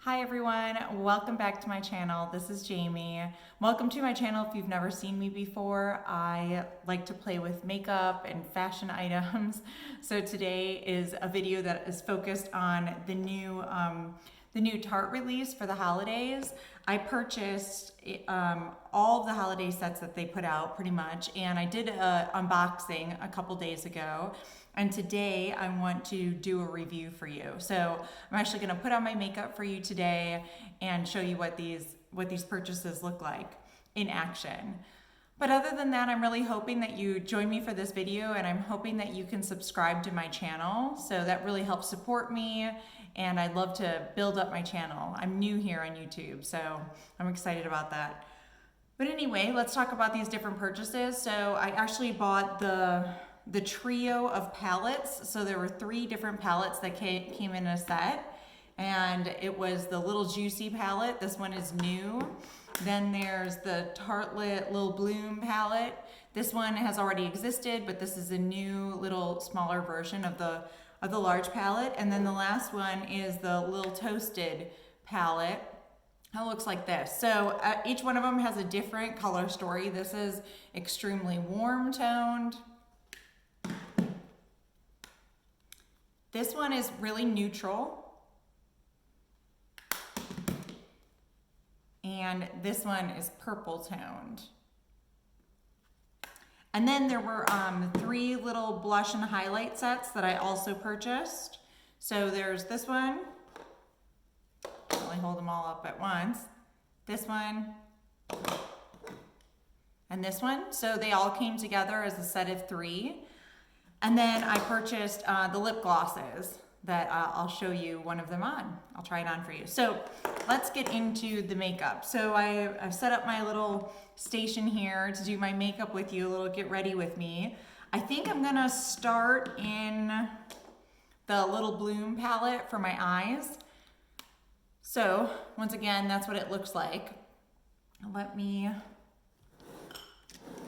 Hi everyone, welcome back to my channel. This is Jamie. Welcome to my channel if you've never seen me before. I like to play with makeup and fashion items. So today is a video that is focused on the new Tarte release for the holidays. I purchased all of the holiday sets that they put out pretty much, and I did an unboxing a couple days ago. And today I want to do a review for you. So I'm actually gonna put on my makeup for you today and show you what these purchases look like in action. But other than that, I'm really hoping that you join me for this video, and I'm hoping that you can subscribe to my channel. So that really helps support me, and I'd love to build up my channel. I'm new here on YouTube, so I'm excited about that. But anyway, let's talk about these different purchases. So I actually bought the trio of palettes. So there were 3 different palettes that came in a set, and it was the Little Juicy palette. This one is new. Then there's the Tarte Lil Bloom palette. This one has already existed, but this is a new little smaller version of the large palette. And then the last one is the Lil Toasted palette. It looks like this. So each one of them has a different color story. This is extremely warm toned. This one is really neutral. And this one is purple toned. And then there were 3 little blush and highlight sets that I also purchased. So there's this one. I'll only hold them all up at once. This one. And this one. So they all came together as a set of 3. And then I purchased the lip glosses that I'll show you one of them on. I'll try it on for you. So let's get into the makeup. So I've set up my little station here to do my makeup with you, a little get ready with me. I think I'm gonna start in the Little Bloom palette for my eyes. So once again, that's what it looks like. Let me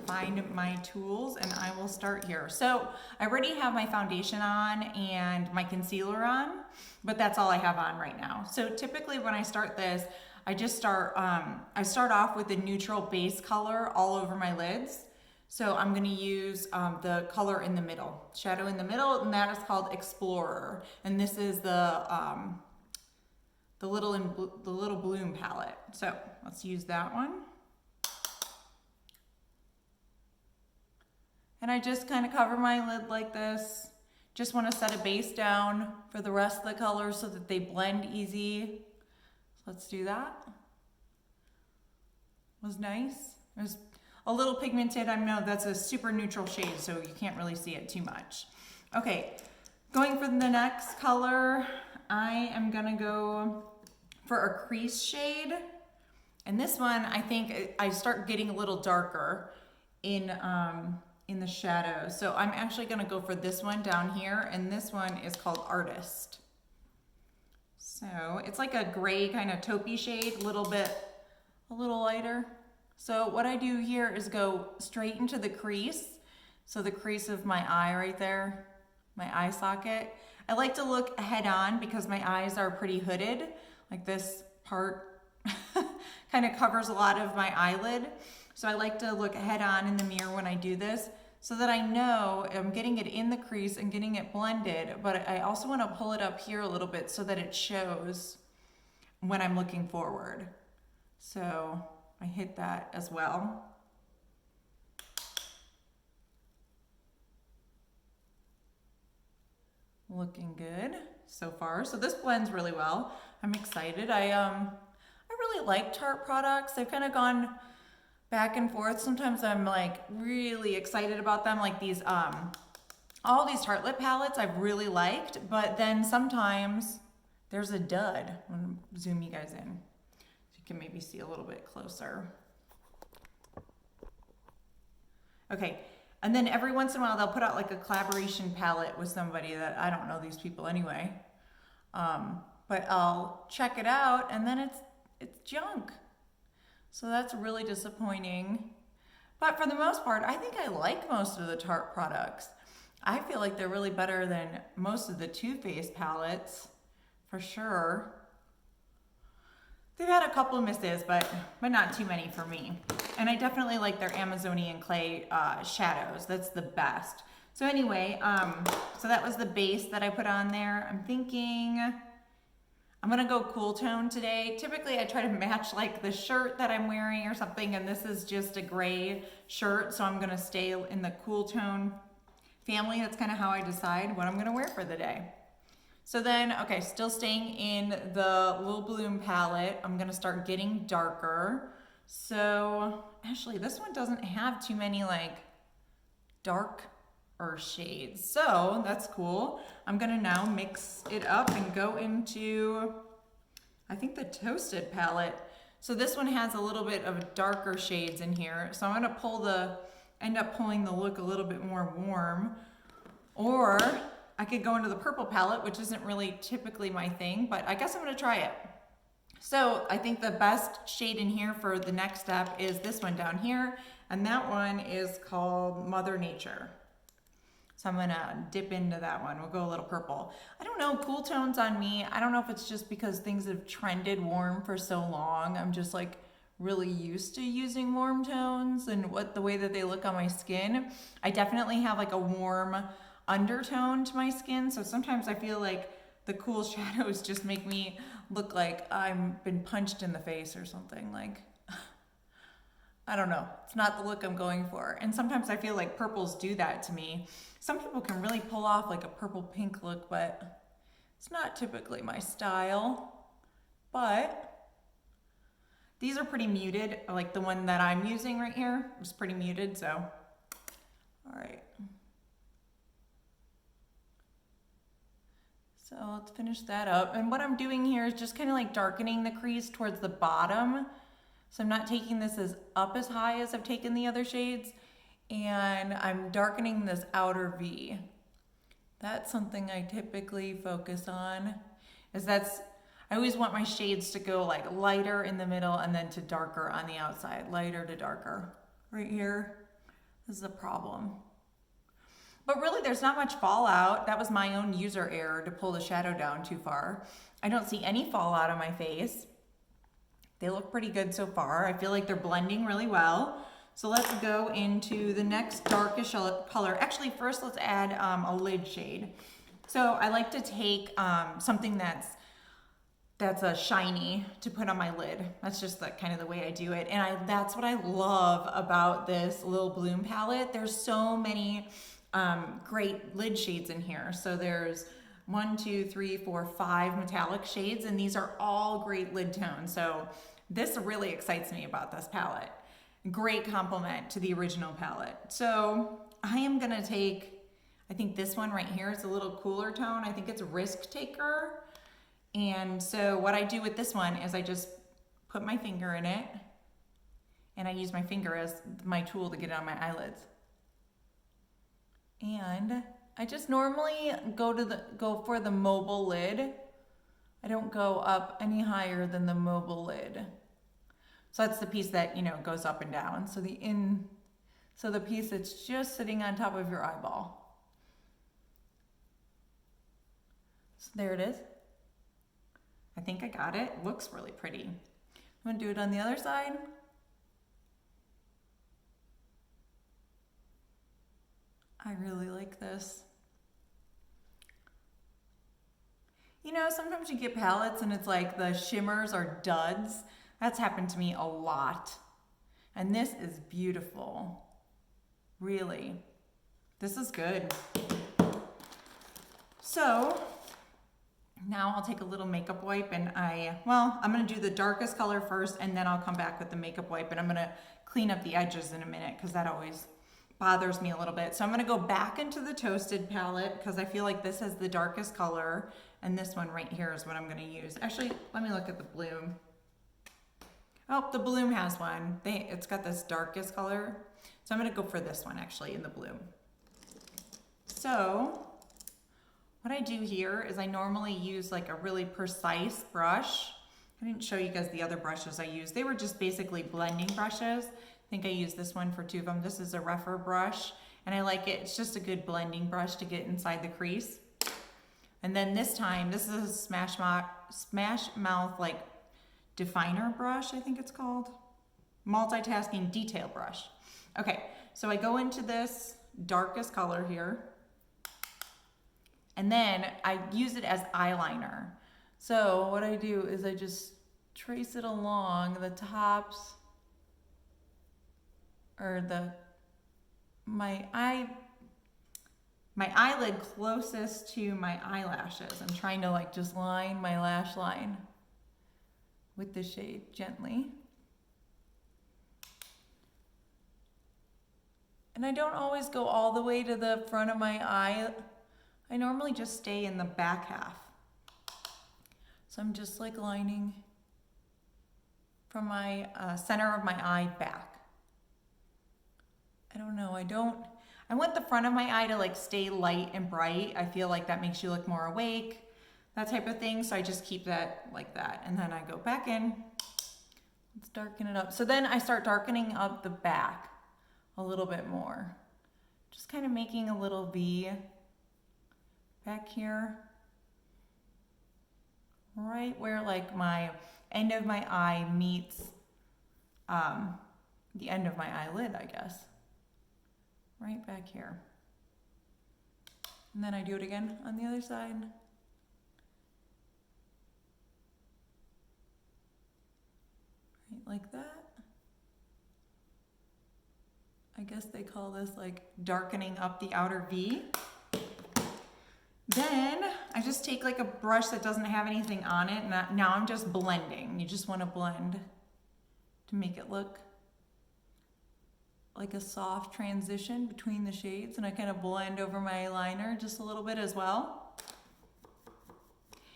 find my tools and I will start here. So I already have my foundation on and my concealer on, but that's all I have on right now. So typically when I start this, I start off with a neutral base color all over my lids. So I'm gonna use the color in the middle, shadow in the middle, and that is called Explorer. And this is the Little Bloom palette. So let's use that one. And I just kind of cover my lid like this. Just want to set a base down for the rest of the colors so that they blend easy. So let's do that. Was nice. It was a little pigmented. I know that's a super neutral shade, so you can't really see it too much. Okay, going for the next color, I am gonna go for a crease shade. And this one, I think I start getting a little darker in the shadow. So I'm actually gonna go for this one down here, and this one is called Artist. So it's like a gray kind of taupey shade, a little lighter. So what I do here is go straight into the crease. So the crease of my eye right there, my eye socket. I like to look head on because my eyes are pretty hooded. Like this part kind of covers a lot of my eyelid. So I like to look head on in the mirror when I do this so that I know I'm getting it in the crease and getting it blended, but I also want to pull it up here a little bit so that it shows when I'm looking forward. So I hit that as well. Looking good so far. So this blends really well. I'm excited. I really like Tarte products. They've kind of gone back and forth. Sometimes I'm like really excited about them, like these all these Tarte lip palettes I've really liked, but then sometimes there's a dud. I'm gonna zoom you guys in so you can maybe see a little bit closer. Okay, and then every once in a while they'll put out like a collaboration palette with somebody that I don't know these people anyway, but I'll check it out and then it's junk. So that's really disappointing. But for the most part, I think I like most of the Tarte products. I feel like they're really better than most of the Too Faced palettes, for sure. They've had a couple misses, but not too many for me. And I definitely like their Amazonian clay shadows. That's the best. So anyway, so that was the base that I put on there. I'm thinking I'm gonna go cool tone today. Typically I try to match like the shirt that I'm wearing or something, and this is just a gray shirt, so I'm gonna stay in the cool tone family. That's kind of how I decide what I'm gonna wear for the day. So then, okay, still staying in the Lil Bloom palette, I'm gonna start getting darker. So actually this one doesn't have too many like dark or shades, so that's cool. I'm gonna now mix it up and go into, I think, the Toasted palette. So this one has a little bit of darker shades in here, so I'm gonna end up pulling the look a little bit more warm. Or I could go into the purple palette, which isn't really typically my thing, but I guess I'm gonna try it. So I think the best shade in here for the next step is this one down here, and that one is called Mother Nature. So I'm gonna dip into that one. We'll go a little purple. I don't know, cool tones on me. I don't know if it's just because things have trended warm for so long. I'm just like really used to using warm tones and the way that they look on my skin. I definitely have like a warm undertone to my skin, so sometimes I feel like the cool shadows just make me look like I've been punched in the face or something. Like, I don't know, it's not the look I'm going for. And sometimes I feel like purples do that to me. Some people can really pull off like a purple pink look, but it's not typically my style. But these are pretty muted. Like the one that I'm using right here is pretty muted, so all right. So let's finish that up. And what I'm doing here is just kind of like darkening the crease towards the bottom. So I'm not taking this up as high as I've taken the other shades, and I'm darkening this outer V. That's something I typically focus on, I always want my shades to go like lighter in the middle and then to darker on the outside, lighter to darker. Right here, this is a problem. But really there's not much fallout. That was my own user error to pull the shadow down too far. I don't see any fallout on my face. They look pretty good so far. I feel like they're blending really well. So let's go into the next darkish color. Actually, first let's add a lid shade. So I like to take something that's a shiny to put on my lid. That's just kind of the way I do it. And that's what I love about this Lil Bloom palette. There's so many great lid shades in here. So there's 1, 2, 3, 4, 5 metallic shades, and these are all great lid tones. So this really excites me about this palette. Great compliment to the original palette. So I am gonna take, I think this one right here is a little cooler tone. I think it's Risk Taker. And so what I do with this one is I just put my finger in it, and I use my finger as my tool to get it on my eyelids. And I just normally go for the mobile lid. I don't go up any higher than the mobile lid. So that's the piece that, goes up and down. So the piece that's just sitting on top of your eyeball. So there it is. I think I got it. Looks really pretty. I'm gonna do it on the other side. I really like this. Sometimes you get palettes and it's like the shimmers are duds. That's happened to me a lot. And this is beautiful. Really. This is good. So now I'll take a little makeup wipe and I'm gonna do the darkest color first, and then I'll come back with the makeup wipe, and I'm gonna clean up the edges in a minute because that always bothers me a little bit. So I'm gonna go back into the Toasted palette because I feel like this has the darkest color, and this one right here is what I'm gonna use. Actually, let me look at the Bloom. Oh, the Bloom has one. It's got this darkest color. So I'm gonna go for this one actually in the Bloom. So what I do here is I normally use like a really precise brush. I didn't show you guys the other brushes I used. They were just basically blending brushes. I think I used this one for 2 of them. This is a rougher brush, and I like it. It's just a good blending brush to get inside the crease. And then this time, this is a Smash Mouth like definer brush, I think it's called. Multitasking detail brush. Okay, so I go into this darkest color here, and then I use it as eyeliner. So what I do is I just trace it along the tops, or my eyelid closest to my eyelashes. I'm trying to like just line my lash line with the shade gently. And I don't always go all the way to the front of my eye. I normally just stay in the back half. So I'm just like lining from my center of my eye back. I don't know, I want the front of my eye to like stay light and bright. I feel like that makes you look more awake, that type of thing. So I just keep that like that. And then I go back in, let's darken it up. So then I start darkening up the back a little bit more. Just kind of making a little V back here. Right where like my end of my eye meets the end of my eyelid, I guess. Right back here. And then I do it again on the other side. Right like that. I guess they call this like darkening up the outer V. Then I just take like a brush that doesn't have anything on it, and now I'm just blending. You just want to blend to make it look like a soft transition between the shades, and I kind of blend over my eyeliner just a little bit as well.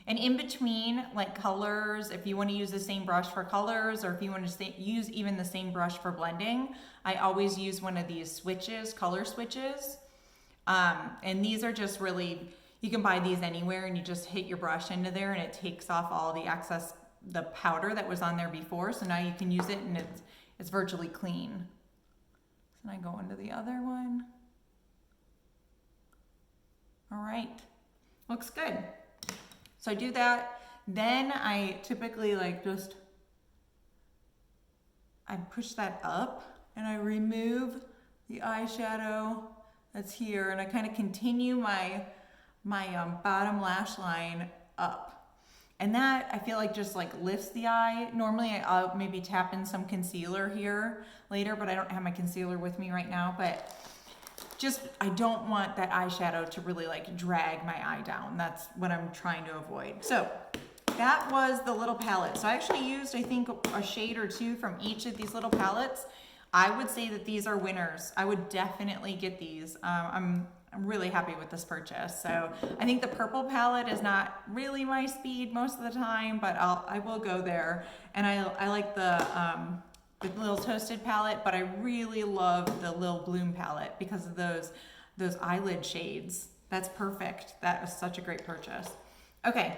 And in between like colors, if you want to use the same brush for colors, or if you want to use even the same brush for blending, I always use one of these switches, color switches. And these are just really, you can buy these anywhere, and you just hit your brush into there and it takes off all the excess, the powder that was on there before. So now you can use it and it's virtually clean. So I go into the other one. All right, looks good. So I do that. Then I typically like I push that up and I remove the eyeshadow that's here, and I kind of continue my bottom lash line up. And that I feel like just like lifts the eye. Normally I'll maybe tap in some concealer here later, but I don't have my concealer with me right now. But just, I don't want that eyeshadow to really like drag my eye down. That's what I'm trying to avoid. So that was the little palette. So I actually used, I think, a shade or two from each of these little palettes. I would say that these are winners. I would definitely get these. I'm really happy with this purchase. So I think the purple palette is not really my speed most of the time, but I will go there. And I like the Lil Toasted palette, but I really love the Lil Bloom palette because of those eyelid shades. That's perfect. That was such a great purchase. Okay,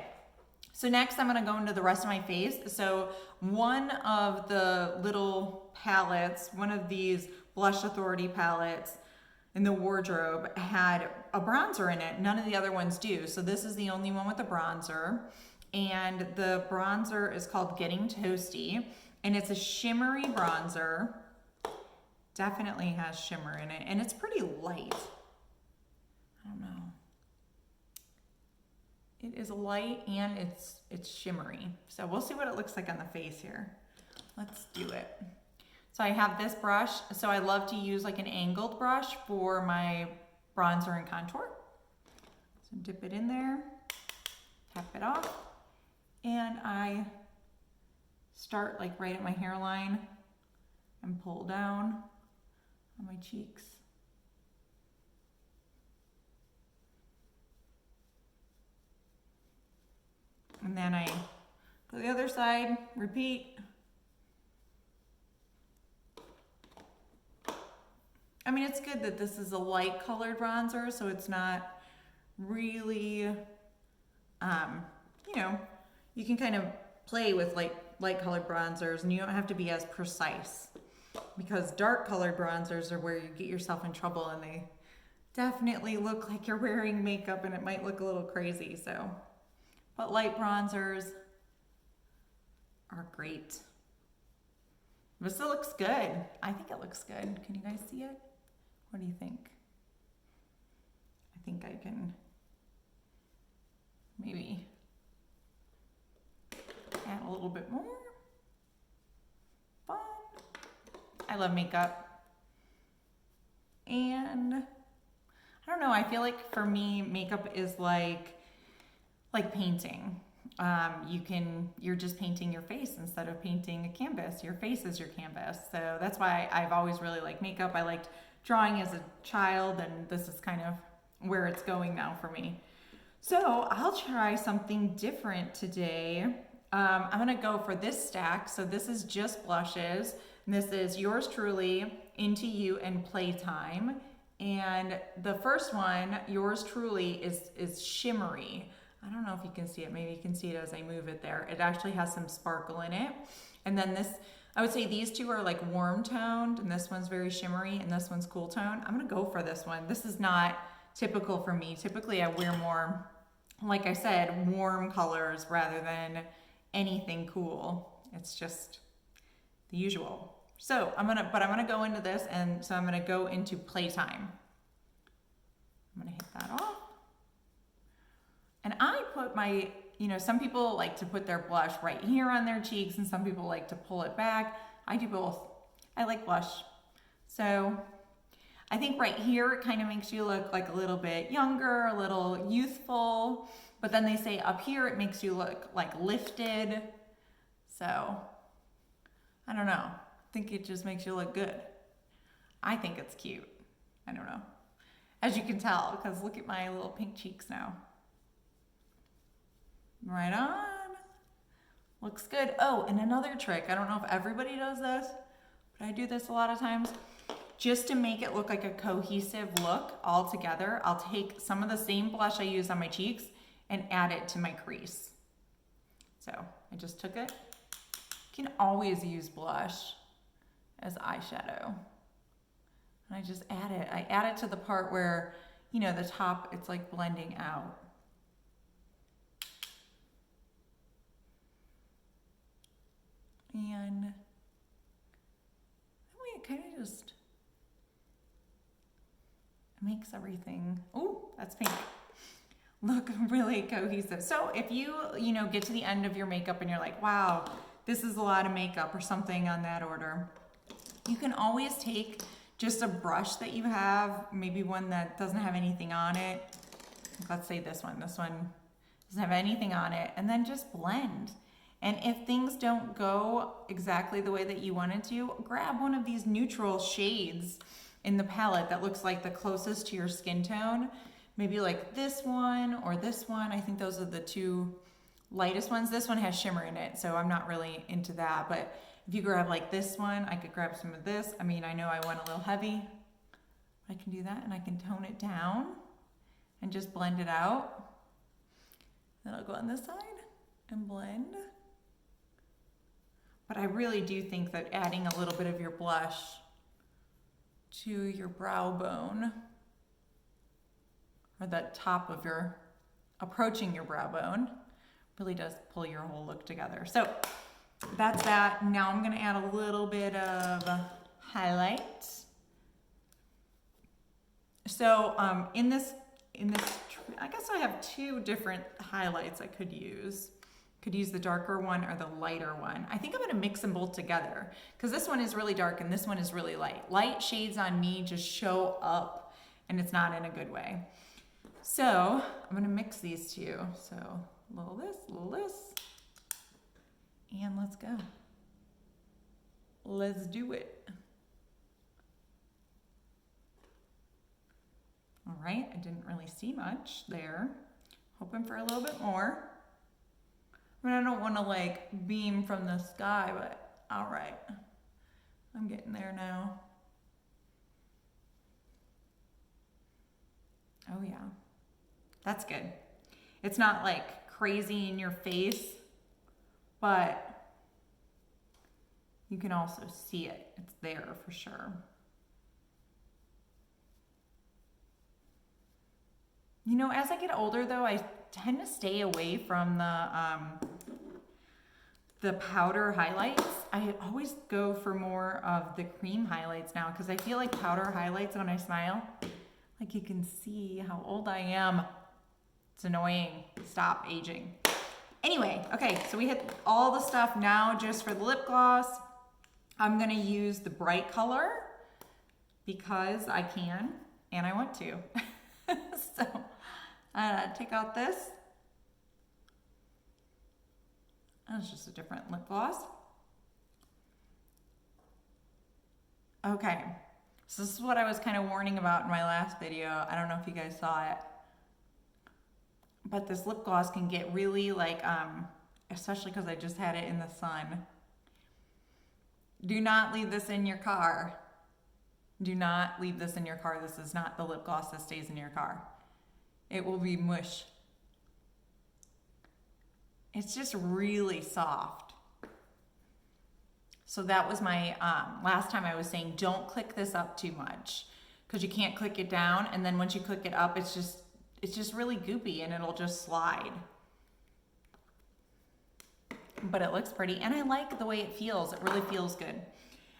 so next I'm gonna go into the rest of my face. So one of the little palettes, one of these Blush Authority palettes in the wardrobe had a bronzer in it. None of the other ones do. So this is the only one with a bronzer. And the bronzer is called Getting Toasty. And it's a shimmery bronzer. Definitely has shimmer in it. And it's pretty light. I don't know. It is light and it's shimmery. So we'll see what it looks like on the face here. Let's do it. So I have this brush. So I love to use like an angled brush for my bronzer and contour. So dip it in there, tap it off, and I start like right at my hairline and pull down on my cheeks. And then I go the other side, repeat. I mean, it's good that this is a light colored bronzer, so it's not really, you know, you can kind of play with light colored bronzers and you don't have to be as precise, because dark colored bronzers are where you get yourself in trouble and they definitely look like you're wearing makeup and it might look a little crazy. So, but light bronzers are great. This looks good. I think it looks good. Can you guys see it? What do you think? I think I can maybe add a little bit more. Fun. I love makeup. And I don't know, I feel like for me, makeup is like painting. You're just painting your face instead of painting a canvas. Your face is your canvas. So that's why I've always really liked makeup. I liked drawing as a child, and this is kind of where it's going now for me. So I'll try something different today. I'm gonna go for this stack. So this is just blushes. And this is Yours Truly, Into You, and Playtime. And the first one, Yours Truly, is shimmery. I don't know if you can see it. Maybe you can see it as I move it there. It actually has some sparkle in it. And then this, I would say these two are like warm toned, and this one's very shimmery, and this one's cool toned. I'm gonna go for this one. This is not typical for me. Typically I wear more, like I said, warm colors rather than anything cool. It's just the usual. So I'm gonna go into this, and so I'm gonna go into Playtime. I'm gonna hit that off. And I put my, some people like to put their blush right here on their cheeks, and some people like to pull it back. I do both. I like blush. So I think right here it kind of makes you look like a little bit younger, a little youthful, but then they say up here it makes you look like lifted. So I don't know. I think it just makes you look good. I think it's cute. I don't know. As you can tell, because look at my little pink cheeks now. Right on. Looks good. Oh, and another trick. I don't know if everybody does this, but I do this a lot of times. Just to make it look like a cohesive look all together, I'll take some of the same blush I use on my cheeks and add it to my crease. So I just took it. You can always use blush as eyeshadow. And I just add it. I add it to the part where, the top, it's like blending out. And that way it kind of just makes everything, oh, that's pink, look really cohesive. So if you, get to the end of your makeup and you're like, wow, this is a lot of makeup or something on that order, you can always take just a brush that you have, maybe one that doesn't have anything on it. Let's say this one doesn't have anything on it, and then just blend. And if things don't go exactly the way that you wanted to, grab one of these neutral shades in the palette that looks like the closest to your skin tone. Maybe like this one or this one. I think those are the two lightest ones. This one has shimmer in it, so I'm not really into that. But if you grab like this one, I could grab some of this. I mean, I know I went a little heavy. I can do that, and I can tone it down and just blend it out. Then I'll go on this side and blend. But I really do think that adding a little bit of your blush to your brow bone, or the top of approaching your brow bone, really does pull your whole look together. So that's that. Now I'm gonna add a little bit of highlight. So in this, I guess I have two different highlights I could use. Could use the darker one or the lighter one. I think I'm gonna mix them both together because this one is really dark and this one is really light. Light shades on me just show up and it's not in a good way. So I'm gonna mix these two. So a little this, and let's go. Let's do it. All right, I didn't really see much there. Hoping for a little bit more. I mean, I don't want to like beam from the sky, but all right. I'm getting there now. Oh yeah, that's good. It's not like crazy in your face, but you can also see it. It's there for sure. As I get older though, I tend to stay away from the powder highlights. I always go for more of the cream highlights now because I feel like powder highlights when I smile, like you can see how old I am. It's annoying. Stop aging. Anyway, okay, so we hit all the stuff now just for the lip gloss. I'm gonna use the bright color because I can and I want to. So take out this. That's just a different lip gloss. Okay, so this is what I was kind of warning about in my last video. I don't know if you guys saw it, but this lip gloss can get really like, especially because I just had it in the sun. Do not leave this in your car. Do not leave this in your car. This is not the lip gloss that stays in your car. It will be mush. It's just really soft. So that was my, last time I was saying, don't click this up too much because you can't click it down. And then once you click it up, it's just really goopy and it'll just slide. But it looks pretty and I like the way it feels. It really feels good.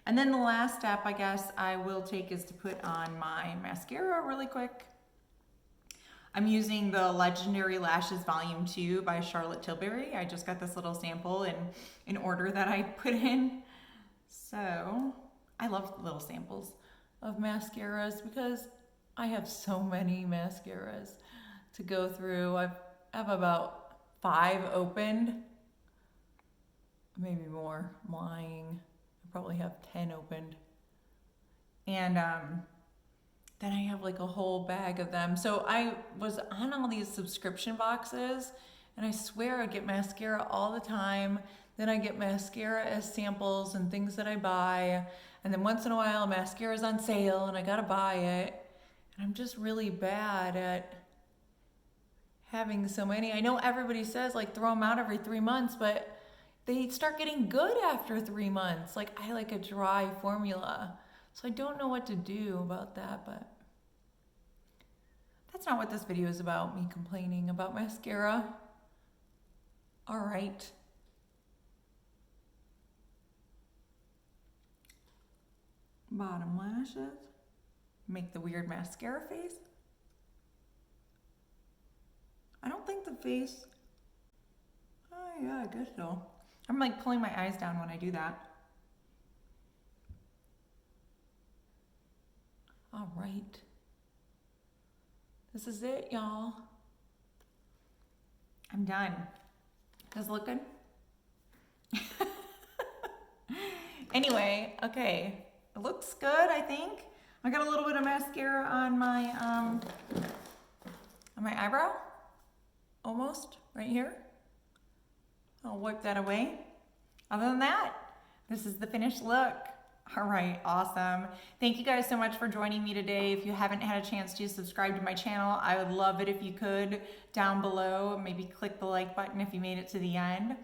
And then the last step I guess I will take is to put on my mascara really quick. I'm using the Legendary Lashes Volume 2 by Charlotte Tilbury. I just got this little sample in order that I put in. So I love little samples of mascaras because I have so many mascaras to go through. I have about 5 opened, maybe more. I'm lying. I probably have 10 opened. And then I have like a whole bag of them. So I was on all these subscription boxes and I swear I get mascara all the time. Then I get mascara as samples and things that I buy. And then once in a while mascara's on sale and I gotta buy it. And I'm just really bad at having so many. I know everybody says like throw them out every 3 months, but they start getting good after 3 months. Like I like a dry formula. So I don't know what to do about that, but that's not what this video is about, me complaining about mascara. All right. Bottom lashes. Make the weird mascara face. I don't think the face, oh yeah, I guess so. I'm like pulling my eyes down when I do that. All right. This is it, y'all. I'm done. Does it look good? Anyway, okay. It looks good, I think. I got a little bit of mascara on my eyebrow. Almost, right here. I'll wipe that away. Other than that, this is the finished look. All right, awesome. Thank you guys so much for joining me today. If you haven't had a chance to subscribe to my channel, I would love it if you could down below. Maybe click the like button if you made it to the end.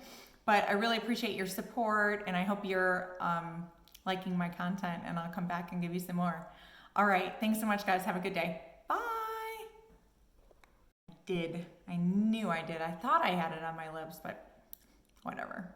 But I really appreciate your support and I hope you're liking my content and I'll come back and give you some more. All right, thanks so much guys. Have a good day. Bye. I knew I did. I thought I had it on my lips, but whatever.